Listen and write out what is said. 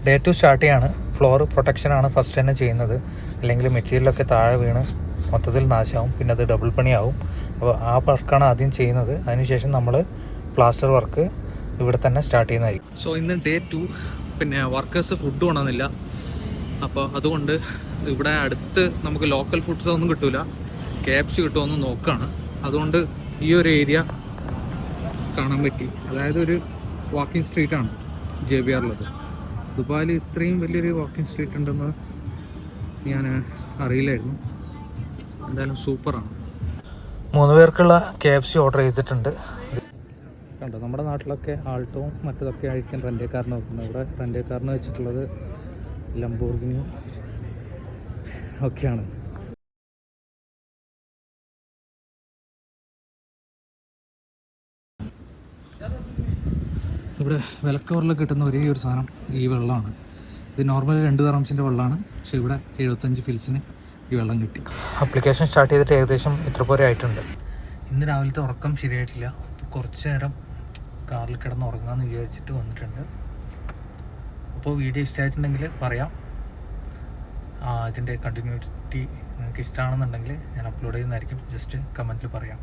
Day 2 start ചെയ്യാണ്. Floor പ്രൊട്ടക്ഷനാണ് first തന്നെ ചെയ്യുന്നത്. അല്ലെങ്കിൽ മെറ്റീരിയലൊക്കെ താഴെ വീണ് മൊത്തത്തിൽ നാശമാവും, പിന്നെ അത് ഡബിൾ പണിയാവും. അപ്പോൾ ആ വർക്കാണ് ആദ്യം ചെയ്യുന്നത്. അതിനുശേഷം നമ്മൾ പ്ലാസ്റ്റർ വർക്ക് ഇവിടെ തന്നെ സ്റ്റാർട്ട് ചെയ്യുന്നതായിരിക്കും. സോ ഇന്ന് ഡേ 2, പിന്നെ വർക്കേഴ്സ് ഫുഡ് കൊണ്ടുവന്നില്ല. അപ്പോൾ അതുകൊണ്ട് ഇവിടെ അടുത്ത് നമുക്ക് ലോക്കൽ ഫുഡ്സ് ഒന്നും കിട്ടില്ല, KFC കിട്ടുമെന്ന് നോക്കുകയാണ്. അതുകൊണ്ട് ഈ ഒരു ഏരിയ കാണാൻ പറ്റി. അതായത് ഒരു വാക്കിംഗ് സ്ട്രീറ്റാണ് JBR ഉള്ളത്. ദുബായിൽ ഇത്രയും വലിയൊരു വാക്കിംഗ് സ്ട്രീറ്റ് ഉണ്ടെന്ന് ഞാൻ അറിയില്ലായിരുന്നു. എന്തായാലും സൂപ്പറാണ്. 3 പേർക്കുള്ള KFC ഓർഡർ ചെയ്തിട്ടുണ്ട്. കണ്ടോ, നമ്മുടെ നാട്ടിലൊക്കെ ആൾട്ടോവും മറ്റതൊക്കെ ആയിരിക്കും റെൻ്റേ കാറിന് വെക്കുന്നത്. ഇവിടെ റെൻ്റേ കാറിന് വെച്ചിട്ടുള്ളത് ലംബോർഗിനി ഒക്കെയാണ്. ഇവിടെ വിലക്കവറിൽ കിട്ടുന്ന ഒരേ ഒരു സാധനം ഈ വെള്ളമാണ്. ഇത് നോർമലി 2 ദിർഹംസിൻ്റെ വെള്ളമാണ്, പക്ഷേ ഇവിടെ 75 ഫിൽസിന് ഈ വെള്ളം കിട്ടി. ആപ്ലിക്കേഷൻ സ്റ്റാർട്ട് ചെയ്തിട്ട് ഏകദേശം ഇത്ര പോലെ ആയിട്ടുണ്ട്. ഇന്ന് രാവിലത്തെ ഉറക്കം ശരിയായിട്ടില്ല. കുറച്ച് നേരം കാറിൽ കിടന്ന് ഉറങ്ങാമെന്ന് വിചാരിച്ചിട്ട് വന്നിട്ടുണ്ട്. അപ്പോൾ വീഡിയോ ഇഷ്ടമായിട്ടുണ്ടെങ്കിൽ പറയാം. ഇതിൻ്റെ കണ്ടിന്യൂറ്റി നിങ്ങൾക്ക് ഇഷ്ടമാണെന്നുണ്ടെങ്കിൽ ഞാൻ അപ്ലോഡ് ചെയ്യുന്നതായിരിക്കും. ജസ്റ്റ് കമൻറ്റിൽ പറയാം.